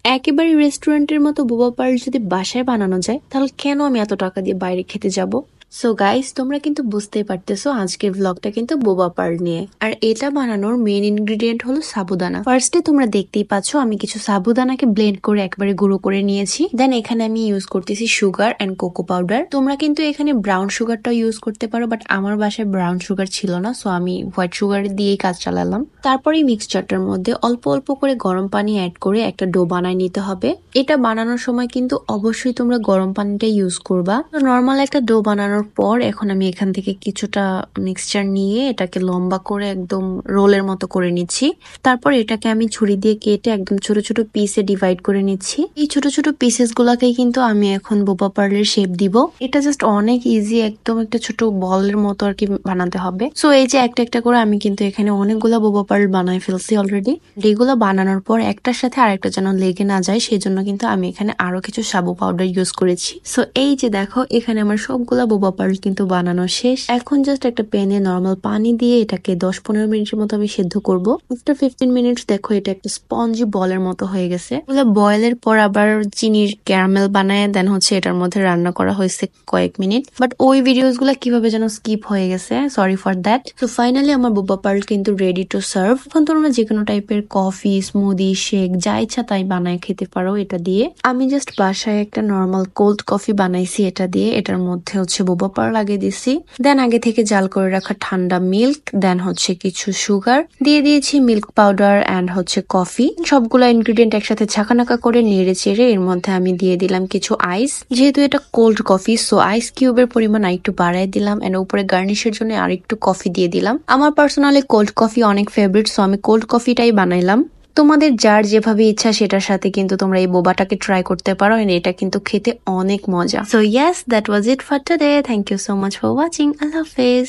একেবারে রেস্টুরেন্টের মতো বোবা পার্ল যদি বাসায় বানানো যায় তাহলে কেন আমি এত টাকা দিয়ে বাইরে খেতে যাব? সো গাইস, তোমরা কিন্তু বুঝতেই পারতেছো আজকের ভ্লগটা কিন্তু বোবা পার্ল নিয়ে। আর এটা বানানোর মেইন ইনগ্রেডিয়েন্ট হলো সাবুদানা। ফার্স্টে তোমরা দেখতেই পাচ্ছ আমি কিছু সাবুদানাকে ব্লেন্ড করে একবারে গুঁড়ো করে নিয়েছি। দেন এখানে আমি ইউজ করতেছি সুগার এন্ড কোকো পাউডার। তোমরা কিন্তু এখানে ব্রাউন সুগারটাও ইউজ করতে পারো, বাট আমার বাসায় ব্রাউন সুগার ছিল না, সো আমি হোয়াইট সুগার দিয়েই কাজ চালালাম। তারপরে মিক্সচারটার মধ্যে অল্প অল্প করে গরম পানি অ্যাড করে একটা ডো বানায় নিতে হবে। এটা বানানোর সময় কিন্তু অবশ্যই তোমরা গরম পানিটা ইউজ করবা। তো নর্মাল একটা ডো বানানোর পর এখন আমি এখান থেকে কিছুটা মিক্সচার নিয়ে এটাকে লম্বা করে একদম রোলের মতো করে নিচ্ছি। তারপর এটাকে আমি ছুরি দিয়ে কেটে একদম ছোট ছোট পিসে ডিভাইড করে নিচ্ছি। এই ছোট ছোট পিসেস গুলাকেই কিন্তু আমি এখন বোবা পার্লের শেপ দিব। এটা জাস্ট অনেক ইজি, একদম একটা ছোট বলের মতো আর কি বানাতে হবে। সো এই যে একটা একটা করে আমি কিন্তু এখানে অনেকগুলা বোবা পার্ল বানাই ফেলছি অলরেডি। এগুলো বানানোর পর একটার সাথে আরেকটা যেন লেগে না যায় সেই জন্য কিন্তু আমি এখানে আরো কিছু সাবু পাউডার ইউজ করেছি। সো এই যে দেখো, এখানে আমার সবগুলা বোবা পার্ল কিন্তু বানানো শেষ। এখন জাস্ট একটা প্যানে নর্মাল পানি দিয়ে এটাকে 10-15 মিনিটের মতো আমি সেদ্ধ করব। আফটার 15 মিনিটস দেখো এটা একটা স্পঞ্জি বলের মতো হয়ে গেছে। বয়েলের পর আবার চিনির ক্যারামেল বানায় দেন হচ্ছে এটার মধ্যে রান্না করা হয়েছে কয়েক মিনিট, বাট ওই ভিডিওস গুলা কিভাবে যেন স্কিপ হয়ে গেছে, সরি ফর দ্যাট। তো ফাইনালি আমার বোবা পার্ল কিন্তু রেডি টু সার্ভ। এখন তোমরা যে কোনো টাইপের কফি, স্মুদি, শেক যা ইচ্ছা তাই বানায় খেতে পারো এটা দিয়ে। আমি জাস্ট বাসায় একটা নর্মাল কোল্ড কফি বানাইছি এটা দিয়ে। এটার মধ্যে হচ্ছে বোবা পার্ল লাগিয়ে দিছি, দেন আগে থেকে জাল করে রাখা ঠান্ডা মিল্ক, দেন হচ্ছে কিছু সুগার দিয়ে দিয়েছি, মিল্ক পাউডার এন্ড হচ্ছে কফি। সবগুলো ইনগ্রিডিয়েন্ট একসাথে ঝাঁকানাকা করে নেড়ে চেড়ে এর মধ্যে আমি দিয়ে দিলাম কিছু আইস। যেহেতু এটা কোল্ড কফি, সো আইস কিউবের পরিমাণ আরেকটু বাড়াই দিলাম এন্ড উপরে গার্নিশের জন্য আরেকটু কফি দিয়ে দিলাম। আমার পার্সোনালি কোল্ড কফি অনেক ফেভারিট, সো আমি কোল্ড কফিটাই বানাইলাম। তোমাদের যার যেভাবে ইচ্ছা সেটার সাথে কিন্তু তোমরা এই বোবাটাকে ট্রাই করতে পারো, এটা কিন্তু খেতে অনেক মজা। So yes, that was it for today. Thank you so much for watching. আল্লাহ হাফেজ।